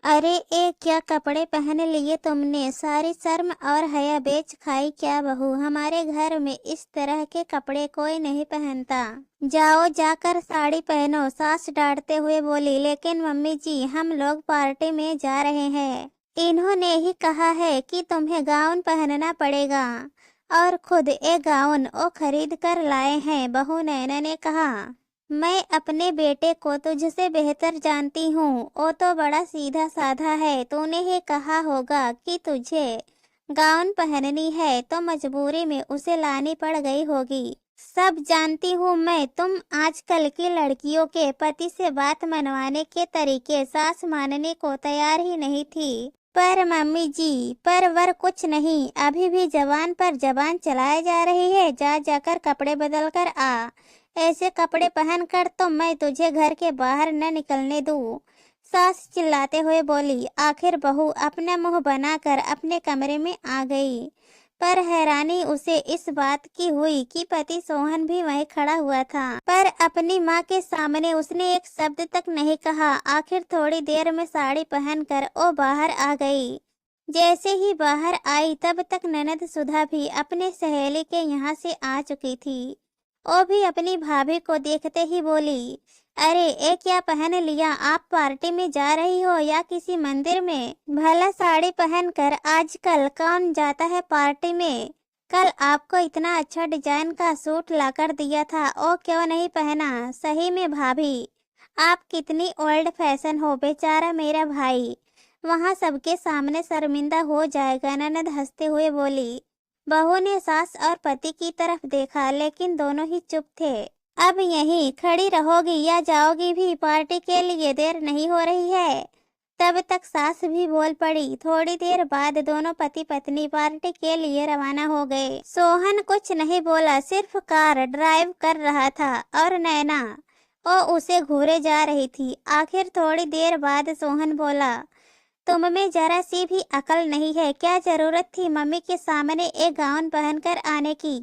अरे ए क्या कपड़े पहन लिए तुमने, सारी शर्म और हया बेच खाई क्या बहू। हमारे घर में इस तरह के कपड़े कोई नहीं पहनता। जाओ जाकर साड़ी पहनो, सास डांटते हुए बोली। लेकिन मम्मी जी, हम लोग पार्टी में जा रहे हैं। इन्होंने ही कहा है कि तुम्हें गाउन पहनना पड़ेगा और खुद एक गाउन वो खरीद कर लाए हैं। बहू नैना ने कहा, मैं अपने बेटे को तुझसे बेहतर जानती हूँ। वो तो बड़ा सीधा साधा है। तूने ही कहा होगा कि तुझे गाउन पहननी है तो मजबूरी में उसे लानी पड़ गई होगी। सब जानती हूँ मैं। तुम आजकल की लड़कियों के पति से बात मनवाने के तरीके सास मानने को तैयार ही नहीं थी। पर मम्मी जी, पर वर कुछ नहीं, अभी भी जबान पर जबान चलाई जा रही है। जा जाकर कपड़े बदल कर आ। ऐसे कपड़े पहनकर तो मैं तुझे घर के बाहर न निकलने दूँ। सास चिल्लाते हुए बोली। आखिर बहू अपना मुंह बनाकर अपने कमरे में आ गई। पर हैरानी उसे इस बात की हुई कि पति सोहन भी वहीं खड़ा हुआ था, पर अपनी माँ के सामने उसने एक शब्द तक नहीं कहा। आखिर थोड़ी देर में साड़ी पहनकर वो बाहर आ गई। जैसे ही बाहर आई तब तक ननद सुधा भी अपने सहेली के यहाँ से आ चुकी थी। वो भी अपनी भाभी को देखते ही बोली, अरे ये क्या पहन लिया, आप पार्टी में जा रही हो या किसी मंदिर में? भला साड़ी पहनकर आजकल कौन जाता है पार्टी में? कल आपको इतना अच्छा डिजाइन का सूट लाकर दिया था, वो क्यों नहीं पहना? सही में भाभी, आप कितनी ओल्ड फैशन हो। बेचारा मेरा भाई वहाँ सबके सामने शर्मिंदा हो जाएगा। ननद हंसते हुए बोली। बहू ने सास और पति की तरफ देखा, लेकिन दोनों ही चुप थे। अब यहीं खड़ी रहोगी या जाओगी भी? पार्टी के लिए देर नहीं हो रही है? तब तक सास भी बोल पड़ी। थोड़ी देर बाद दोनों पति पत्नी पार्टी के लिए रवाना हो गए। सोहन कुछ नहीं बोला, सिर्फ कार ड्राइव कर रहा था और नैना वो उसे घूरे जा रही थी। आखिर थोड़ी देर बाद सोहन बोला, तुम में जरा सी भी अकल नहीं है। क्या जरूरत थी मम्मी के सामने एक गाउन पहनकर आने की?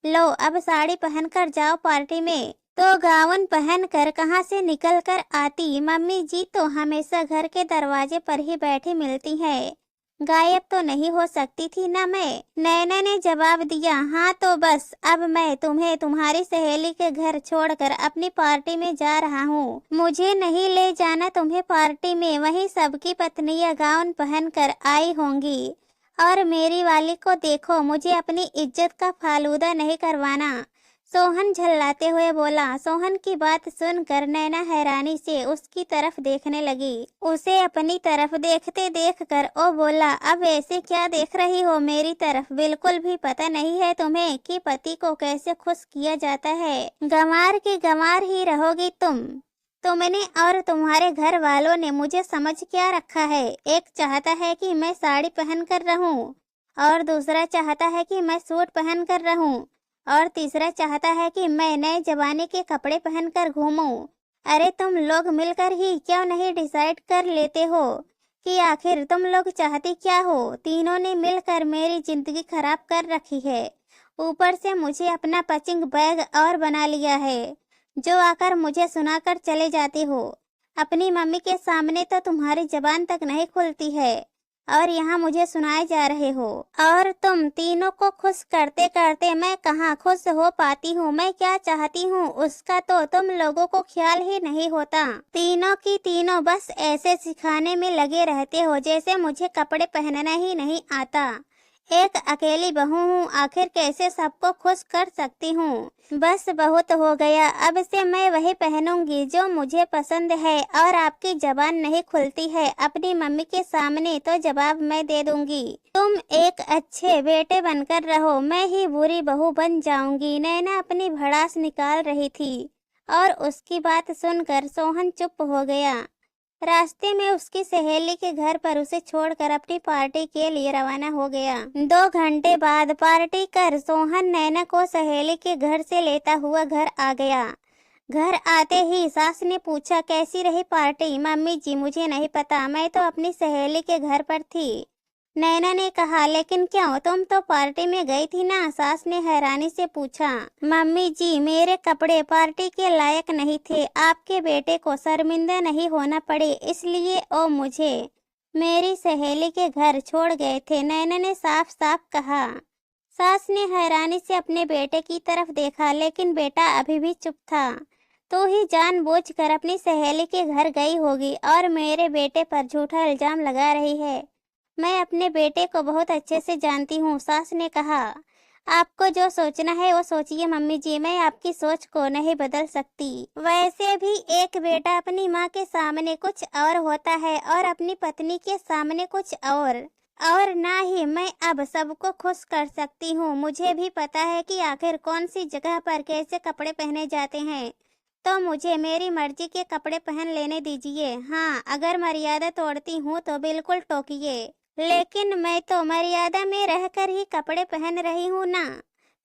लो अब साड़ी पहनकर जाओ पार्टी में। तो गाउन पहनकर कहाँ से निकल कर आती? मम्मी जी तो हमेशा घर के दरवाजे पर ही बैठी मिलती है, गायब तो नहीं हो सकती थी ना मैं? नैना ने जवाब दिया। हाँ तो बस अब मैं तुम्हें तुम्हारी सहेली के घर छोड़कर अपनी पार्टी में जा रहा हूँ। मुझे नहीं ले जाना तुम्हें पार्टी में। वहीं सबकी पत्नियां गाउन पहनकर आई होंगी और मेरी वाली को देखो, मुझे अपनी इज्जत का फालूदा नहीं करवाना। सोहन झल्लाते हुए बोला। सोहन की बात सुनकर नैना हैरानी से उसकी तरफ देखने लगी। उसे अपनी तरफ देखते देखकर ओ बोला, अब ऐसे क्या देख रही हो मेरी तरफ? बिल्कुल भी पता नहीं है तुम्हें कि पति को कैसे खुश किया जाता है? गंवार की गंवार ही रहोगी तुमने और तुम्हारे घर वालों ने मुझे समझ क्या रखा है? एक चाहता है कि मैं साड़ी पहन कर रहूं और दूसरा चाहता है कि मैं सूट पहन कर रहूं और तीसरा चाहता है कि मैं नए जमाने के कपड़े पहनकर घूमूं। अरे तुम लोग मिलकर ही क्यों नहीं डिसाइड कर लेते हो कि आखिर तुम लोग चाहती क्या हो? तीनों ने मिलकर मेरी जिंदगी खराब कर रखी है। ऊपर से मुझे अपना पंचिंग बैग और बना लिया है, जो आकर मुझे सुनाकर चले जाती हो। अपनी मम्मी के सामने तो तुम्हारी जबान तक नहीं खुलती है और यहाँ मुझे सुनाए जा रहे हो। और तुम तीनों को खुश करते करते मैं कहाँ खुश हो पाती हूँ? मैं क्या चाहती हूँ उसका तो तुम लोगों को ख्याल ही नहीं होता। तीनों की तीनों बस ऐसे सिखाने में लगे रहते हो जैसे मुझे कपड़े पहनना ही नहीं आता। एक अकेली बहू हूँ, आखिर कैसे सबको खुश कर सकती हूँ? बस बहुत हो गया। अब से मैं वही पहनूंगी जो मुझे पसंद है और आपकी जबान नहीं खुलती है अपनी मम्मी के सामने तो जवाब मैं दे दूंगी। तुम एक अच्छे बेटे बनकर रहो, मैं ही बुरी बहू बन जाऊंगी। नैना अपनी भड़ास निकाल रही थी और उसकी बात सुनकर सोहन चुप हो गया। रास्ते में उसकी सहेली के घर पर उसे छोड़कर अपनी पार्टी के लिए रवाना हो गया। 2 घंटे बाद पार्टी कर सोहन नैना को सहेली के घर से लेता हुआ घर आ गया। घर आते ही सास ने पूछा, कैसी रही पार्टी? मम्मी जी मुझे नहीं पता, मैं तो अपनी सहेली के घर पर थी। नैना ने कहा, लेकिन क्यों, तुम तो पार्टी में गई थी ना? सास ने हैरानी से पूछा। मम्मी जी मेरे कपड़े पार्टी के लायक नहीं थे, आपके बेटे को शर्मिंदा नहीं होना पड़े इसलिए ओ मुझे मेरी सहेली के घर छोड़ गए थे, नैना ने साफ साफ कहा। सास ने हैरानी से अपने बेटे की तरफ देखा, लेकिन बेटा अभी भी चुप था। तू ही जानबूझकर अपनी सहेली के घर गई होगी और मेरे बेटे पर झूठा इल्जाम लगा रही है। मैं अपने बेटे को बहुत अच्छे से जानती हूँ, सास ने कहा। आपको जो सोचना है वो सोचिए मम्मी जी, मैं आपकी सोच को नहीं बदल सकती। वैसे भी एक बेटा अपनी माँ के सामने कुछ और होता है और अपनी पत्नी के सामने कुछ और ना ही मैं अब सबको खुश कर सकती हूँ। मुझे भी पता है कि आखिर कौन सी जगह पर कैसे कपड़े पहने जाते हैं, तो मुझे मेरी मर्जी के कपड़े पहन लेने दीजिए। हाँ, अगर मर्यादा तोड़ती हूँ तो बिल्कुल टोकिए, लेकिन मैं तो मर्यादा में रहकर ही कपड़े पहन रही हूँ ना।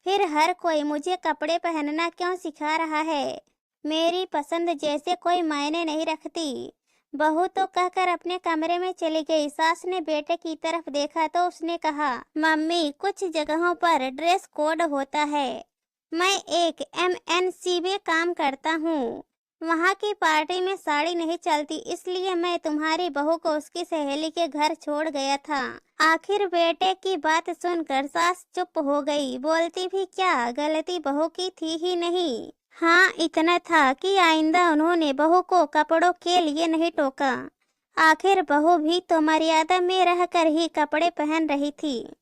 फिर हर कोई मुझे कपड़े पहनना क्यों सिखा रहा है? मेरी पसंद जैसे कोई मायने नहीं रखती। बहू तो कहकर अपने कमरे में चली गई। सास ने बेटे की तरफ देखा तो उसने कहा, मम्मी कुछ जगहों पर ड्रेस कोड होता है। मैं एक एमएनसी में काम करता हूँ, वहाँ की पार्टी में साड़ी नहीं चलती, इसलिए मैं तुम्हारी बहू को उसकी सहेली के घर छोड़ गया था। आखिर बेटे की बात सुनकर सास चुप हो गई। बोलती भी क्या, गलती बहू की थी ही नहीं। हाँ, इतना था कि आइंदा उन्होंने बहू को कपड़ों के लिए नहीं टोका। आखिर बहू भी तो मर्यादा में रहकर ही कपड़े पहन रही थी।